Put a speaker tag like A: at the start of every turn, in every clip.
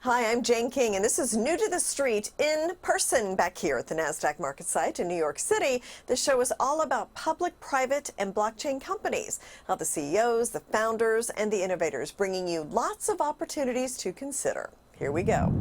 A: Hi, I'm Jane King, and this is New to the Street in person back here at the NASDAQ market site in New York City. This show is all about public, private, and blockchain companies, how the CEOs, the founders, and the innovators bringing you lots of opportunities to consider. Here we go.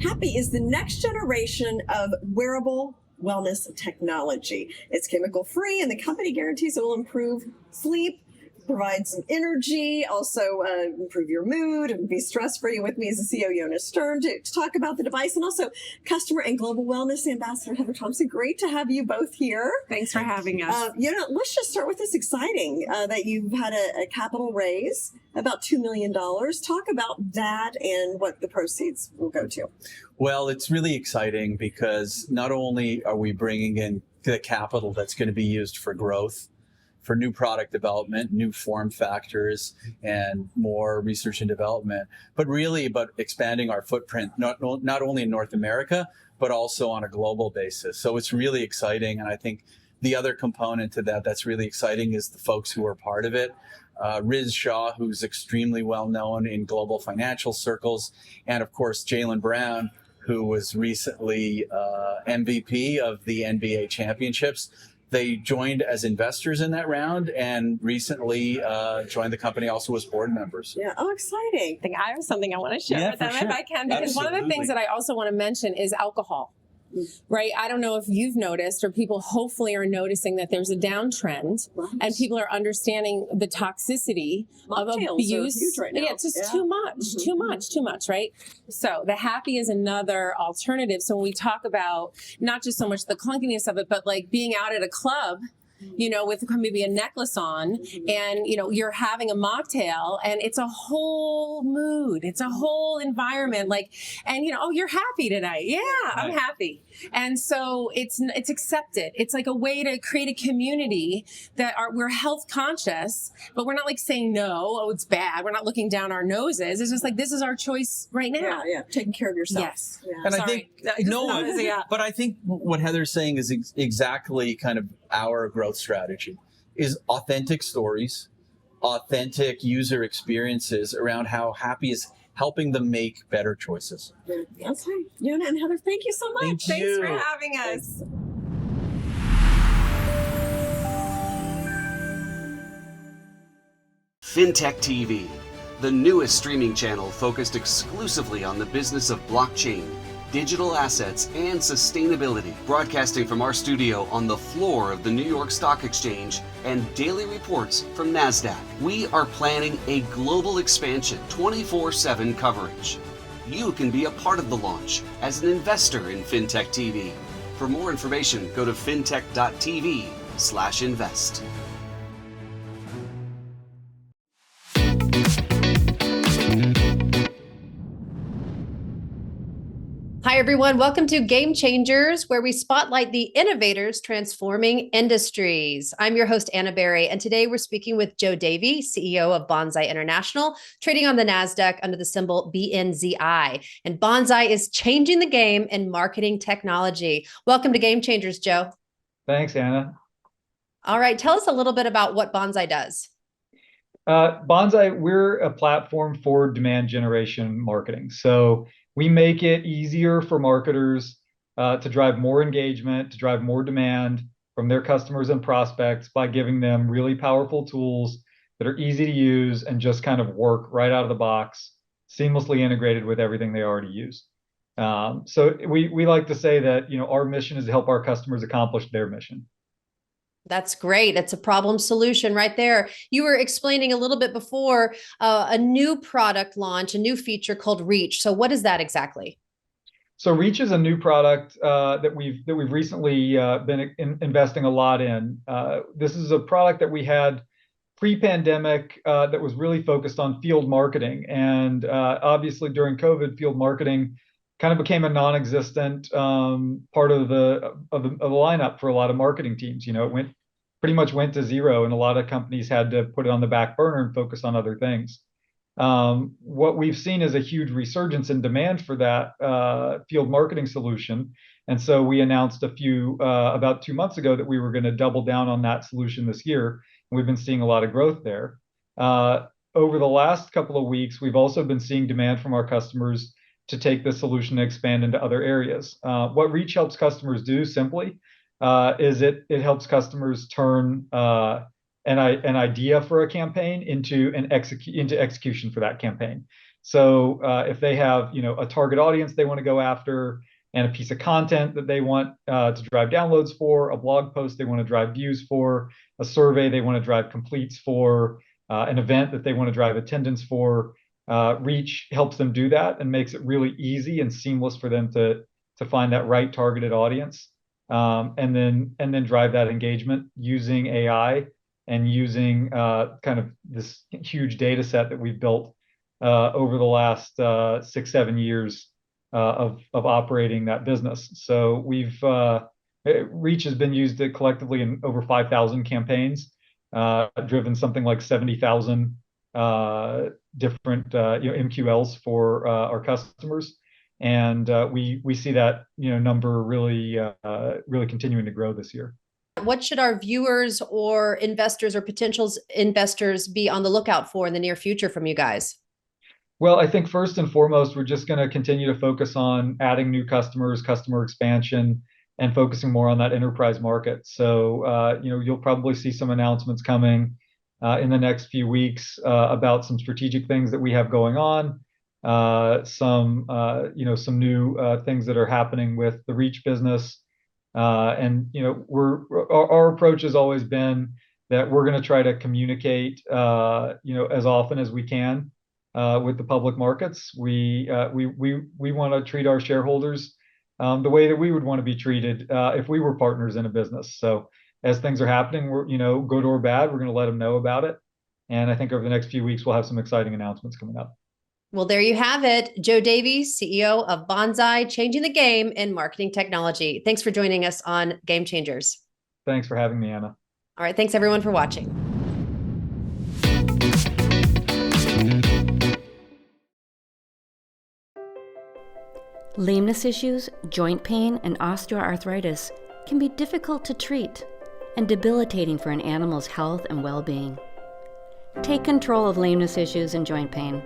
A: Hapbee is the next generation of wearable wellness technology. It's chemical free, and the company guarantees it will improve sleep, provide some energy, also improve your mood and be stress free. With me is the CEO Yona Shtern to talk about the device, and also customer and global wellness ambassador Heather Thomson. Great to have you both here.
B: Thanks for having us.
A: Yona, let's just start with this exciting that you've had a capital raise, about $2 million. Talk about that and what the proceeds will go to.
C: Well, it's really exciting because not only are we bringing in the capital that's going to be used for growth, for new product development, new form factors, and more research and development, but really about expanding our footprint, not only in North America, but also on a global basis. So it's really exciting. And I think the other component to that that's really exciting is the folks who are part of it. Riz Shah, who's extremely well known in global financial circles, and of course, Jaylen Brown, who was recently MVP of the NBA championships. They joined as investors in that round and recently joined the company also as board members.
A: Yeah, oh, exciting.
B: I think I have something I want to share with them if I can, because one of the things that I also want to mention is alcohol. Right? I don't know if you've noticed, or people hopefully are noticing, that there's a downtrend, and people are understanding the toxicity of abuse.
A: Right now.
B: Yeah, it's just too much, right? So the Hapbee is another alternative. So when we talk about not just so much the clunkiness of it, but like being out at a club, you know, with maybe a necklace on, and, you know, you're having a mocktail, and it's a whole mood, it's a whole environment, like, and, you know, oh, you're happy tonight. Yeah, I'm happy. And so it's accepted. It's like a way to create a community that we're health conscious, but we're not like saying, no, oh, it's bad. We're not looking down our noses. It's just like, this is our choice right now.
A: Yeah, taking care of yourself.
B: Yes.
A: Yeah.
C: And
B: Sorry.
C: but I think what Heather's saying is exactly kind of our growth strategy, is authentic stories, authentic user experiences around how Hapbee is helping them make better choices.
A: That's right. Yona and Heather, thank you so much.
B: Thanks for having us.
D: FinTech TV, the newest streaming channel focused exclusively on the business of blockchain, digital assets, and sustainability, broadcasting from our studio on the floor of the New York Stock Exchange and daily reports from NASDAQ. We are planning a global expansion, 24/7 coverage. You can be a part of the launch as an investor in FinTech TV. For more information, go to fintech.tv/invest.
E: Hi, everyone. Welcome to Game Changers, where we spotlight the innovators transforming industries. I'm your host, Anna Berry, and today we're speaking with Joe Davy, CEO of Banzai International, trading on the NASDAQ under the symbol BNZI. And Bonsai is changing the game in marketing technology. Welcome to Game Changers, Joe.
F: Thanks, Anna.
E: All right. Tell us a little bit about what Bonsai does.
F: Bonsai, we're a platform for demand generation marketing. So we make it easier for marketers to drive more engagement, to drive more demand from their customers and prospects by giving them really powerful tools that are easy to use and just kind of work right out of the box, seamlessly integrated with everything they already use. So we like to say that, you know, our mission is to help our customers accomplish their mission.
E: That's great. It's a problem solution right there. You were explaining a little bit before a new product launch, a new feature called Reach. So what is that exactly?
F: So Reach is a new product that we've recently been investing a lot in. This is a product that we had pre-pandemic that was really focused on field marketing, and obviously during COVID, field marketing kind of became a non-existent part of the lineup for a lot of marketing teams. You know, it pretty much went to zero, and a lot of companies had to put it on the back burner and focus on other things. What we've seen is a huge resurgence in demand for that field marketing solution. And so we announced about 2 months ago that we were going to double down on that solution this year. And we've been seeing a lot of growth there. Over the last couple of weeks, we've also been seeing demand from our customers to take the solution and expand into other areas. What Reach helps customers do simply is it helps customers turn an idea for a campaign into execution for that campaign. So if they have a target audience they want to go after, and a piece of content that they want to drive downloads for, a blog post they want to drive views for, a survey they want to drive completes for, an event that they want to drive attendance for, Reach helps them do that and makes it really easy and seamless for them to find that right targeted audience, and then drive that engagement using AI and using kind of this huge data set that we've built over the last 6-7 years of operating that business. So Reach has been used collectively in over 5,000 campaigns, driven something like 70,000 different MQLs for our customers, and we see that number really continuing to grow this year.
E: What should our viewers or investors or potential investors be on the lookout for in the near future from you guys?
F: Well, I think first and foremost, we're just going to continue to focus on adding new customers, customer expansion, and focusing more on that enterprise market. So, you'll probably see some announcements coming in the next few weeks about some strategic things that we have going on, some new things that are happening with the Reach business. And our approach has always been that we're going to try to communicate, as often as we can with the public markets. We want to treat our shareholders the way that we would want to be treated if we were partners in a business. So as things are happening, we're good or bad, we're going to let them know about it. And I think over the next few weeks, we'll have some exciting announcements coming up.
E: Well, there you have it. Joe Davy, CEO of Bonsai, changing the game in marketing technology. Thanks for joining us on Game Changers.
F: Thanks for having me, Anna.
E: All right. Thanks, everyone, for watching.
G: Lameness issues, joint pain, and osteoarthritis can be difficult to treat and debilitating for an animal's health and well-being. Take control of lameness issues and joint pain.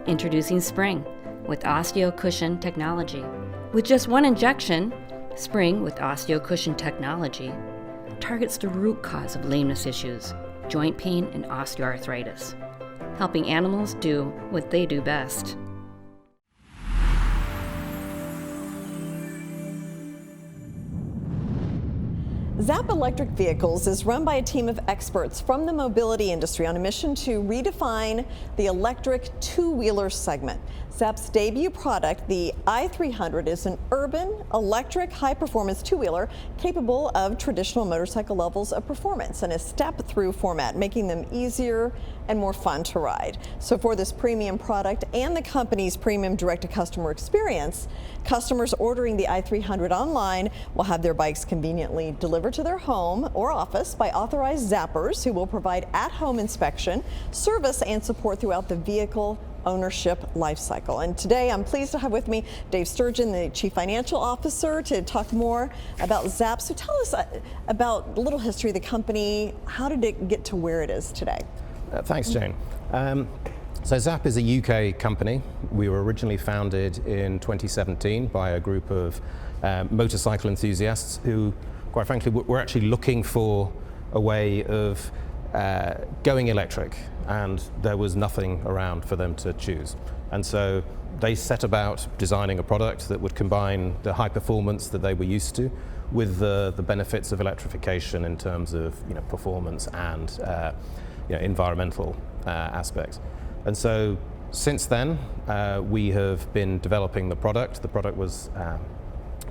G: Introducing Spring with OsteoCushion technology. With just one injection, Spring with OsteoCushion technology targets the root cause of lameness issues, joint pain, and osteoarthritis, helping animals do what they do best.
A: Zapp Electric Vehicles is run by a team of experts from the mobility industry on a mission to redefine the electric two-wheeler segment. Zapp's debut product, the i300, is an urban, electric, high-performance two-wheeler capable of traditional motorcycle levels of performance in a step-through format, making them easier and more fun to ride. So for this premium product and the company's premium direct-to-customer experience, customers ordering the i300 online will have their bikes conveniently delivered to their home or office by authorized Zappers who will provide at-home inspection, service, and support throughout the vehicle ownership lifecycle. And today I'm pleased to have with me Dave Sturgeon, the Chief Financial Officer, to talk more about Zapp. So tell us about a little history of the company. How did it get to where it is today?
H: Thanks, Jane. So Zapp is a UK company. We were originally founded in 2017 by a group of motorcycle enthusiasts who, quite frankly, were actually looking for a way of going electric, and there was nothing around for them to choose. And so they set about designing a product that would combine the high performance that they were used to with the benefits of electrification in terms of performance and environmental aspects. And so since then, we have been developing the product. The product was,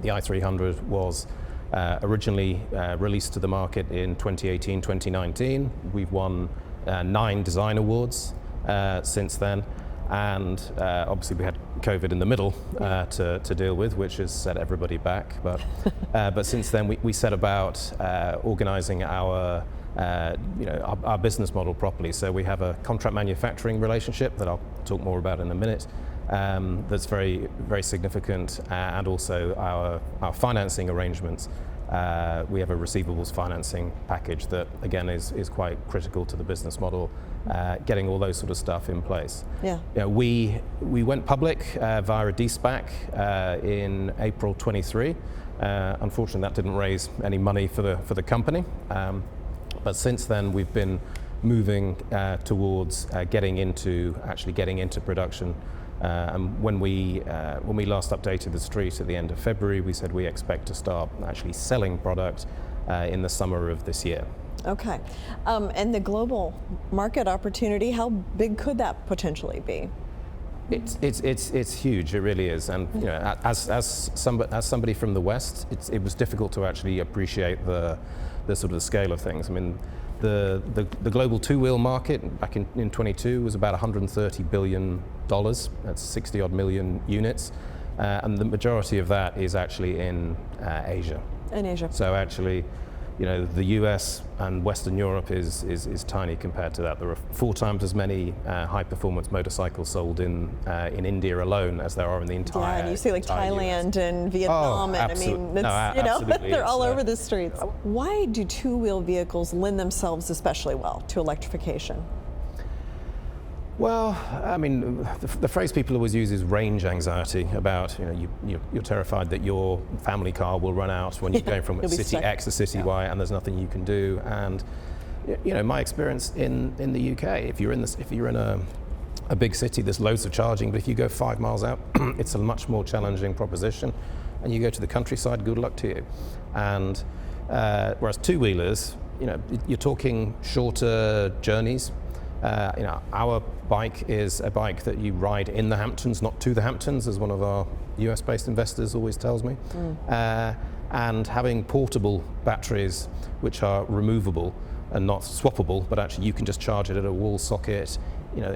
H: the i300 was originally released to the market in 2018, 2019. We've won 9 design awards since then. And obviously we had COVID in the middle to deal with, which has set everybody back. But since then we set about organizing our business model properly. So we have a contract manufacturing relationship that I'll talk more about in a minute. that's very, very significant, and also our financing arrangements. We have a receivables financing package that, again, is quite critical to the business model, getting all those sort of stuff in place.
A: Yeah.
H: You know, we went public via a de-SPAC in April 23. Unfortunately, that didn't raise any money for the company. But since then, we've been moving towards getting into production. And when we last updated the street at the end of February, we said we expect to start actually selling product in the summer of this year.
A: Okay. And the global market opportunity, how big could that potentially be?
H: It's huge. It really is. And you know, as somebody from the West, it was difficult to actually appreciate the sort of scale of things. I mean, the global two-wheel market back in 22 was about $130 billion. That's 60 odd million units, and the majority of that is actually in Asia.
A: In Asia.
H: So actually, you know, the US and Western Europe is tiny compared to that. There are 4 times as many high-performance motorcycles sold in India alone as there are in the entire.
A: Yeah, and you see like Thailand
H: US.
A: and Vietnam, and I mean, it's, they're all over the streets. Why do two-wheel vehicles lend themselves especially well to electrification?
H: Well, I mean, the phrase people always use is range anxiety. About, you know, you're terrified that your family car will run out when you're going from city X to city Y, and there's nothing you can do. And you know, my experience in the UK, if you're in a big city, there's loads of charging, but if you go 5 miles out, it's a much more challenging proposition. And you go to the countryside, good luck to you. And whereas two-wheelers, you know, you're talking shorter journeys. You know, our bike is a bike that you ride in the Hamptons, not to the Hamptons, as one of our US-based investors always tells me. And having portable batteries, which are removable and not swappable, but actually you can just charge it at a wall socket. You know,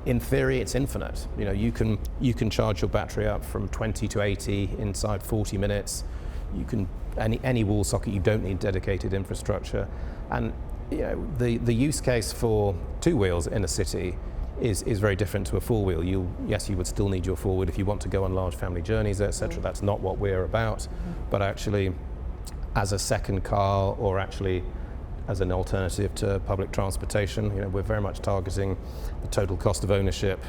H: in theory, it's infinite. You know, you can charge your battery up from 20 to 80 inside 40 minutes. You can any wall socket. You don't need dedicated infrastructure, and you know, the use case for two wheels in a city is very different to a four wheel. Yes, you would still need your four wheel if you want to go on large family journeys, etc. That's not what we're about. But actually, as a second car, or actually as an alternative to public transportation, you know, we're very much targeting the total cost of ownership,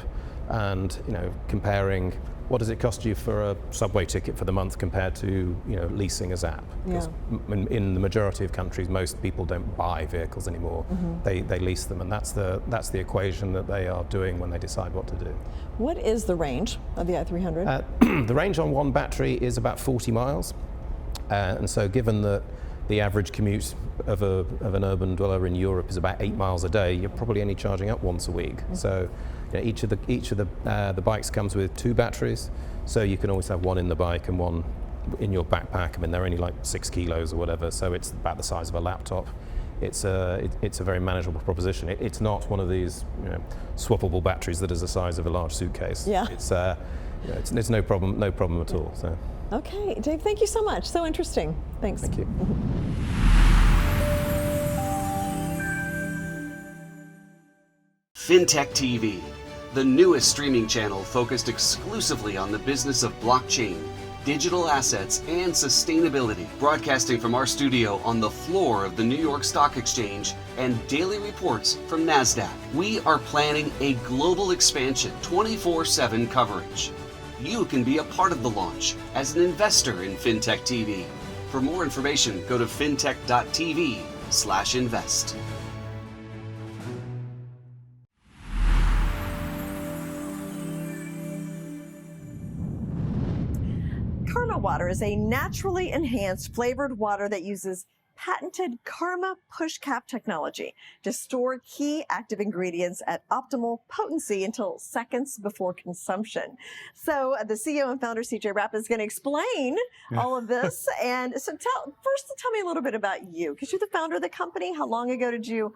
H: and you know, comparing what does it cost you for a subway ticket for the month compared to, you know, leasing a Zapp. Because in the majority of countries, most people don't buy vehicles anymore. They lease them, and that's the equation that they are doing when they decide what to do.
A: What is the range of the i300?
H: The range on one battery is about 40 miles, and so given that the average commute of an urban dweller in Europe is about 8 miles a day, you're probably only charging up once a week. So you know, each of the bikes comes with 2 batteries, so you can always have one in the bike and one in your backpack. I mean, they're only like 6 kilos or whatever, so it's about the size of a laptop. It's a very manageable proposition. It's not one of these, you know, swappable batteries that is the size of a large suitcase.
A: Yeah.
H: It's no problem at all. So.
A: Okay, Dave, thank you so much. So interesting. Thanks.
H: Thank you.
D: FinTech TV, the newest streaming channel focused exclusively on the business of blockchain, digital assets, and sustainability, broadcasting from our studio on the floor of the New York Stock Exchange and daily reports from NASDAQ. We are planning a global expansion, 24/7 coverage. You can be a part of the launch as an investor in FinTech TV. For more information, go to fintech.tv/invest.
A: Karma Water is a naturally enhanced flavored water that uses patented Karma push cap technology to store key active ingredients at optimal potency until seconds before consumption. So the CEO and founder, CJ Rapp, is going to explain all of this. And so tell me a little bit about you, because you're the founder of the company. How long ago did you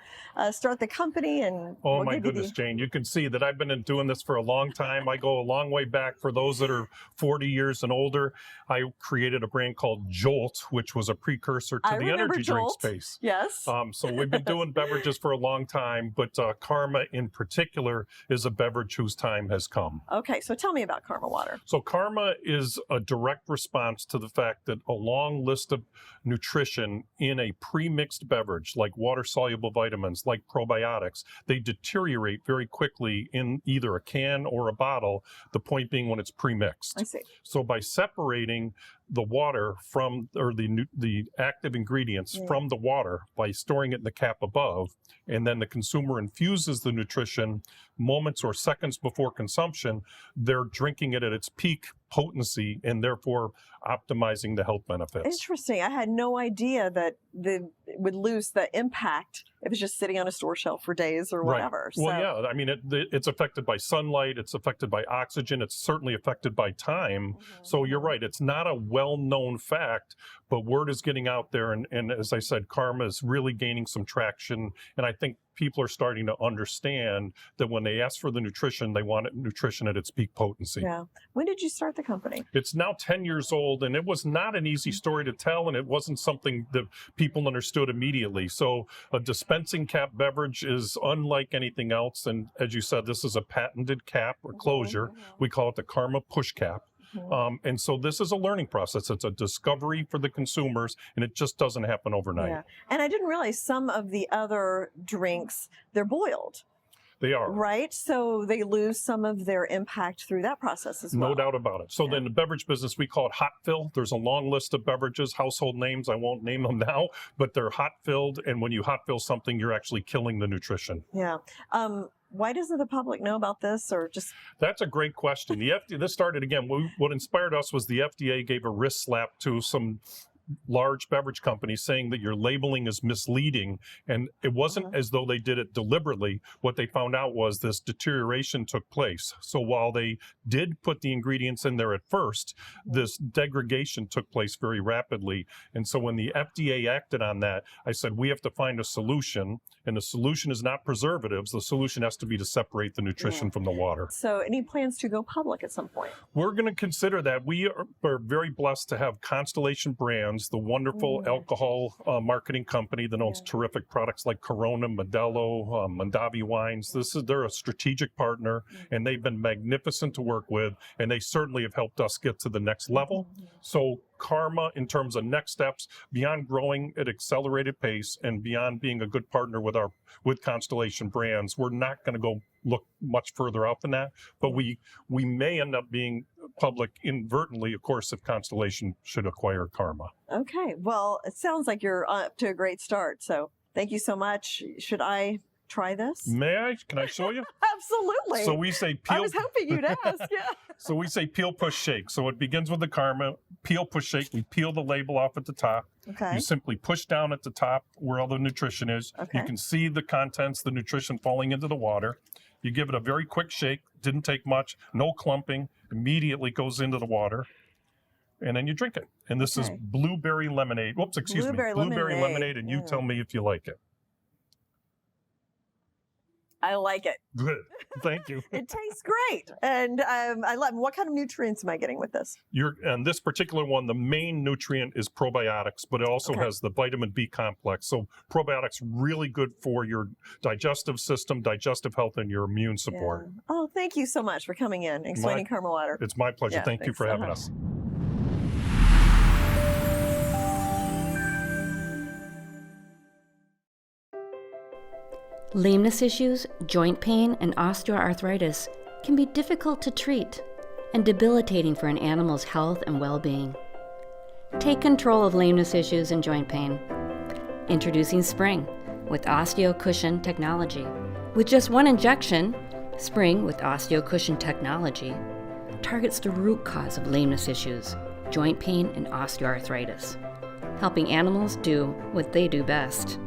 A: start the company? And
I: oh my goodness, Jane, you can see that I've been doing this for a long time. I go a long way back. For those that are 40 years and older, I created a brand called Jolt, which was a precursor to the energy drink
A: jolt.
I: space.
A: Yes.
I: So we've been doing beverages for a long time, but Karma in particular is a beverage whose time has come.
A: Okay, so tell me about Karma Water.
I: So Karma is a direct response to the fact that a long list of nutrition in a pre-mixed beverage, like water-soluble vitamins, like probiotics, they deteriorate very quickly in either a can or a bottle, the point being when it's pre-mixed.
A: I see.
I: So by separating the water from, or the active ingredients from the water by storing it in the cap above, and then the consumer infuses the nutrition moments or seconds before consumption, they're drinking it at its peak potency and therefore optimizing the health benefits.
A: Interesting. I had no idea that it would lose the impact if it's just sitting on a store shelf for days or whatever.
I: Right. Well, yeah, I mean, it's affected by sunlight, it's affected by oxygen, it's certainly affected by time. So you're right, it's not a well-known fact, but word is getting out there. And as I said, Karma is really gaining some traction. And I think people are starting to understand that when they ask for the nutrition, they want nutrition at its peak potency.
A: Yeah. When did you start the company?
I: It's now 10 years old, and it was not an easy story to tell, and it wasn't something that people understood immediately. So a dispensing cap beverage is unlike anything else. And as you said, this is a patented cap or closure. We call it the Karma push cap. And so this is a learning process. It's a discovery for the consumers, and it just doesn't happen overnight.
A: Yeah. And I didn't realize some of the other drinks, they're boiled.
I: They are.
A: Right? So they lose some of their impact through that process as well.
I: No doubt about it. So then the beverage business, we call it hot fill. There's a long list of beverages, household names. I won't name them now, but they're hot filled. And when you hot fill something, you're actually killing the nutrition.
A: Yeah. Why doesn't the public know about this, or just?
I: That's a great question. The FDA, this started again, what inspired us was the FDA gave a wrist slap to some large beverage companies saying that your labeling is misleading, and it wasn't as though they did it deliberately. What they found out was this deterioration took place. So while they did put the ingredients in there at first, this degradation took place very rapidly. And so when the FDA acted on that, I said, we have to find a solution, and the solution is not preservatives. The solution has to be to separate the nutrition from the water.
A: So any plans to go public at some point?
I: We're going to consider that. We are very blessed to have Constellation Brands, the wonderful alcohol marketing company that owns terrific products like Corona, Modelo, Davy wines. They're a strategic partner, and they've been magnificent to work with, and they certainly have helped us get to the next level. So Karma, in terms of next steps, beyond growing at accelerated pace and beyond being a good partner with Constellation Brands, we're not going to go look much further out than that, but we may end up being public inadvertently, of course, if Constellation should acquire Karma.
A: Okay, well, it sounds like you're up to a great start, so thank you so much. Should I try this?
I: May I? Can I show you?
A: Absolutely.
I: So we say peel.
A: I was hoping you'd ask, yeah.
I: So we say peel, push, shake. So it begins with the Karma, peel, push, shake. We peel the label off at the top.
A: Okay.
I: You simply push down at the top where all the nutrition is.
A: Okay.
I: You can see the contents, the nutrition falling into the water. You give it a very quick shake, didn't take much, no clumping, immediately goes into the water, and then you drink it. And this is blueberry lemonade. Whoops, excuse me. Blueberry lemonade, and you tell me if you like it.
A: I like it.
I: Good. Thank you.
A: It tastes great. And I love, what kind of nutrients am I getting with this?
I: And this particular one, the main nutrient is probiotics, but it also has the vitamin B complex. So probiotics really good for your digestive system, digestive health, and your immune support.
A: Yeah. Oh, thank you so much for coming in and explaining Karma Water.
I: It's my pleasure.
A: Yeah,
I: thank you for having us.
G: Lameness issues, joint pain, and osteoarthritis can be difficult to treat and debilitating for an animal's health and well-being. Take control of lameness issues and joint pain. Introducing Spring with OsteoCushion technology. With just one injection, Spring with OsteoCushion technology targets the root cause of lameness issues, joint pain, and osteoarthritis, helping animals do what they do best.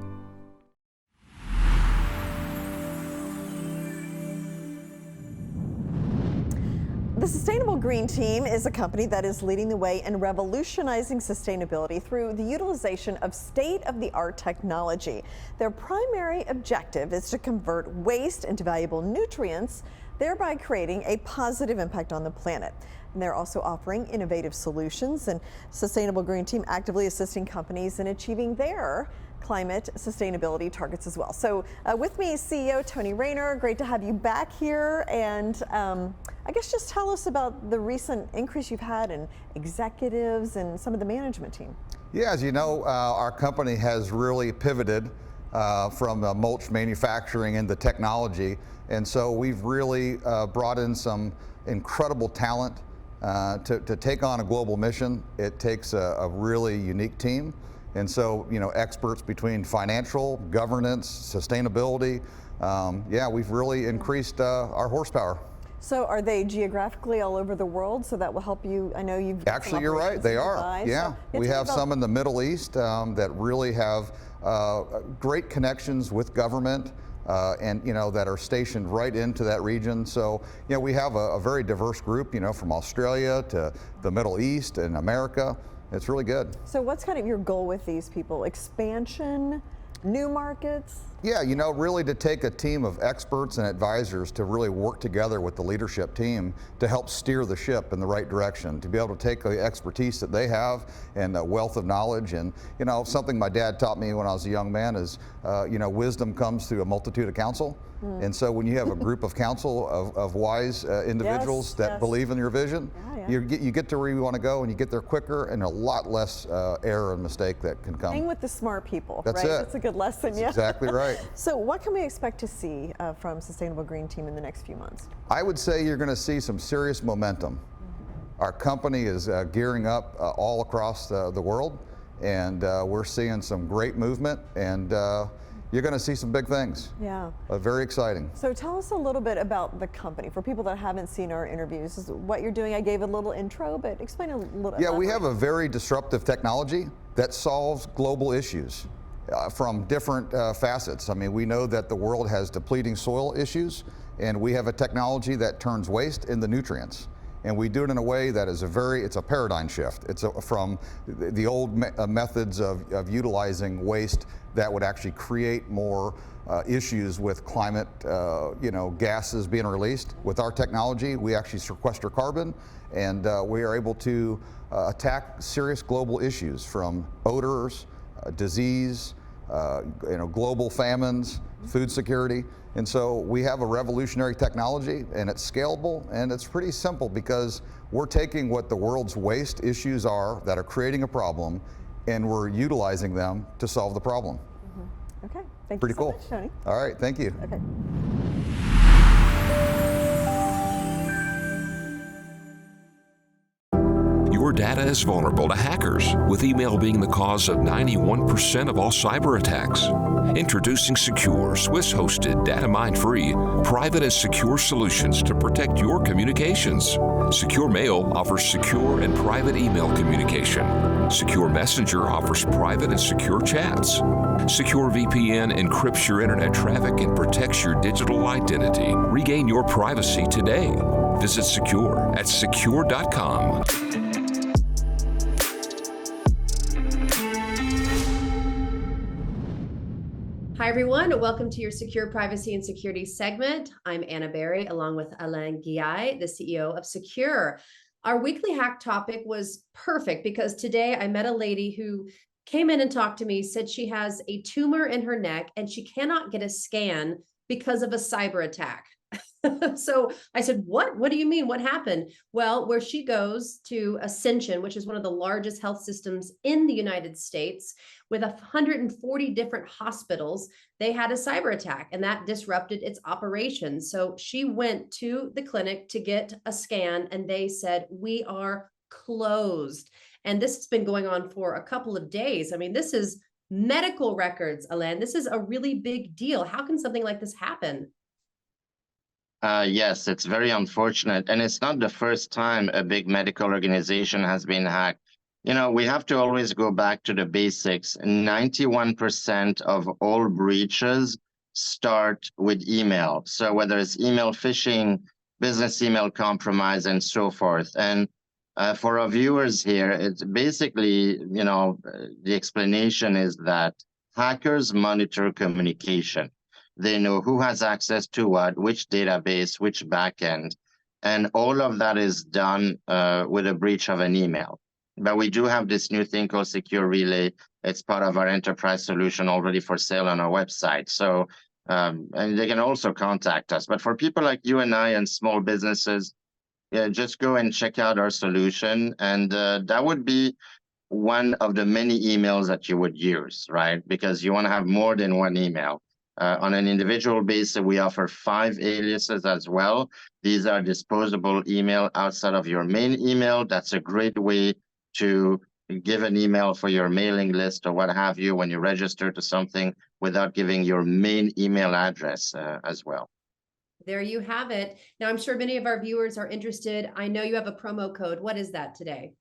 A: The Sustainable Green Team is a company that is leading the way in revolutionizing sustainability through the utilization of state-of-the-art technology. Their primary objective is to convert waste into valuable nutrients thereby creating a positive impact on the planet. And they're also offering innovative solutions, and Sustainable Green Team actively assisting companies in achieving their climate sustainability targets as well. So with me, CEO Tony Raynor. Great to have you back here. And I guess just tell us about the recent increase you've had in executives and some of the management team.
J: Yeah, as you know, our company has really pivoted from mulch manufacturing into technology. And so we've really brought in some incredible talent to take on a global mission. It takes a really unique team. And so, you know, experts between financial, governance, sustainability, yeah, we've really increased our horsepower.
A: So are they geographically all over the world? So that will help you. I know you've
J: actually, you're right, they are.
A: Dubai,
J: yeah,
A: so
J: we have some in the Middle East that really have great connections with government. And you know, that are stationed right into that region. So you know, we have a very diverse group, you know, from Australia to the Middle East and America. It's really good.
A: So what's kind of your goal with these people? Expansion, new markets?
J: Yeah, you know, really to take a team of experts and advisors to really work together with the leadership team to help steer the ship in the right direction, to be able to take the expertise that they have and a wealth of knowledge. And, you know, something my dad taught me when I was a young man is, you know, wisdom comes through a multitude of counsel. And so when you have a group of counsel of wise individuals that believe in your vision, you get to where you want to go, and you get there quicker, and a lot less error and mistake that can come.
A: Hang with the smart people,
J: That's
A: right?
J: it.
A: That's a good lesson.
J: That's exactly right.
A: So what can we expect to see from Sustainable Green Team in the next few months?
J: I would say you're going to see some serious momentum. Our company is gearing up all across the world, and we're seeing some great movement, and you're going to see some big things.
A: Yeah.
J: Very exciting.
A: So tell us a little bit about the company. For people that haven't seen our interviews, this is what you're doing. I gave a little intro, but explain a little.
J: Yeah, we have a very disruptive technology that solves global issues from different facets. I mean, we know that the world has depleting soil issues, and we have a technology that turns waste into nutrients. And we do it in a way that is it's a paradigm shift. It's from the old methods of utilizing waste that would actually create more issues with climate, you know, gases being released. With our technology, we actually sequester carbon, and we are able to attack serious global issues from odors, disease, you know, global famines, food security. And so we have a revolutionary technology, and it's scalable, and it's pretty simple because we're taking what the world's waste issues are that are creating a problem, and we're utilizing them to solve the problem.
A: Okay, thank
J: Pretty
A: you so
J: cool.
A: much, Tony.
J: All right, thank you.
A: Okay.
K: Your data is vulnerable to hackers, with email being the cause of 91% of all cyber attacks. Introducing secure, Swiss-hosted, data-mine-free, private and secure solutions to protect your communications. Secure Mail offers secure and private email communication. Secure Messenger offers private and secure chats. Secure VPN encrypts your internet traffic and protects your digital identity. Regain your privacy today. Visit Secure at secure.com.
E: Hi, everyone. Welcome to your Secure Privacy and Security segment. I'm Anna Berry, along with Alain Guillay, the CEO of Secure. Our weekly hack topic was perfect because today I met a lady who came in and talked to me, said she has a tumor in her neck and she cannot get a scan because of a cyber attack. So I said, what do you mean? What happened? Well, where she goes to Ascension, which is one of the largest health systems in the United States, with 140 different hospitals, they had a cyber attack and that disrupted its operations. So she went to the clinic to get a scan and they said, we are closed. And this has been going on for a couple of days. I mean, this is medical records, Alain. This is a really big deal. How can something like this happen?
L: Yes, it's very unfortunate. And it's not the first time a big medical organization has been hacked. You know, we have to always go back to the basics. 91% of all breaches start with email. So whether it's email phishing, business email compromise, and so forth. And for our viewers here, it's basically, you know, the explanation is that hackers monitor communication. They know who has access to what, which database, which backend. And all of that is done with a breach of an email. But we do have this new thing called Secure Relay. It's part of our enterprise solution already for sale on our website. So, and they can also contact us. But for people like you and I and small businesses, yeah, just go and check out our solution. And that would be one of the many emails that you would use, right? Because you want to have more than one email. On an individual basis, we offer 5 aliases as well. These are disposable email outside of your main email. That's a great way to give an email for your mailing list or what have you when you register to something without giving your main email address as well.
E: There you have it. Now, I'm sure many of our viewers are interested. I know you have a promo code. What is that today?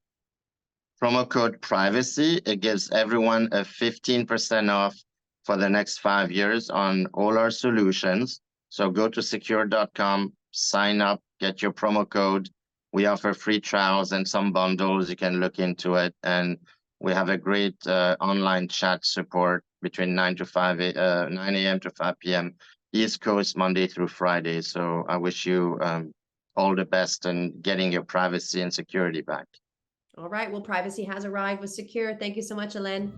L: Promo code privacy. It gives everyone a 15% off for the next 5 years on all our solutions. So go to secure.com, sign up, get your promo code. We offer free trials and some bundles. You can look into it. And we have a great online chat support between 9 a.m. to 5 p.m. East Coast, Monday through Friday. So I wish you all the best in getting your privacy and security back.
E: All right. Well, privacy has arrived with Secure. Thank you so much, Alain.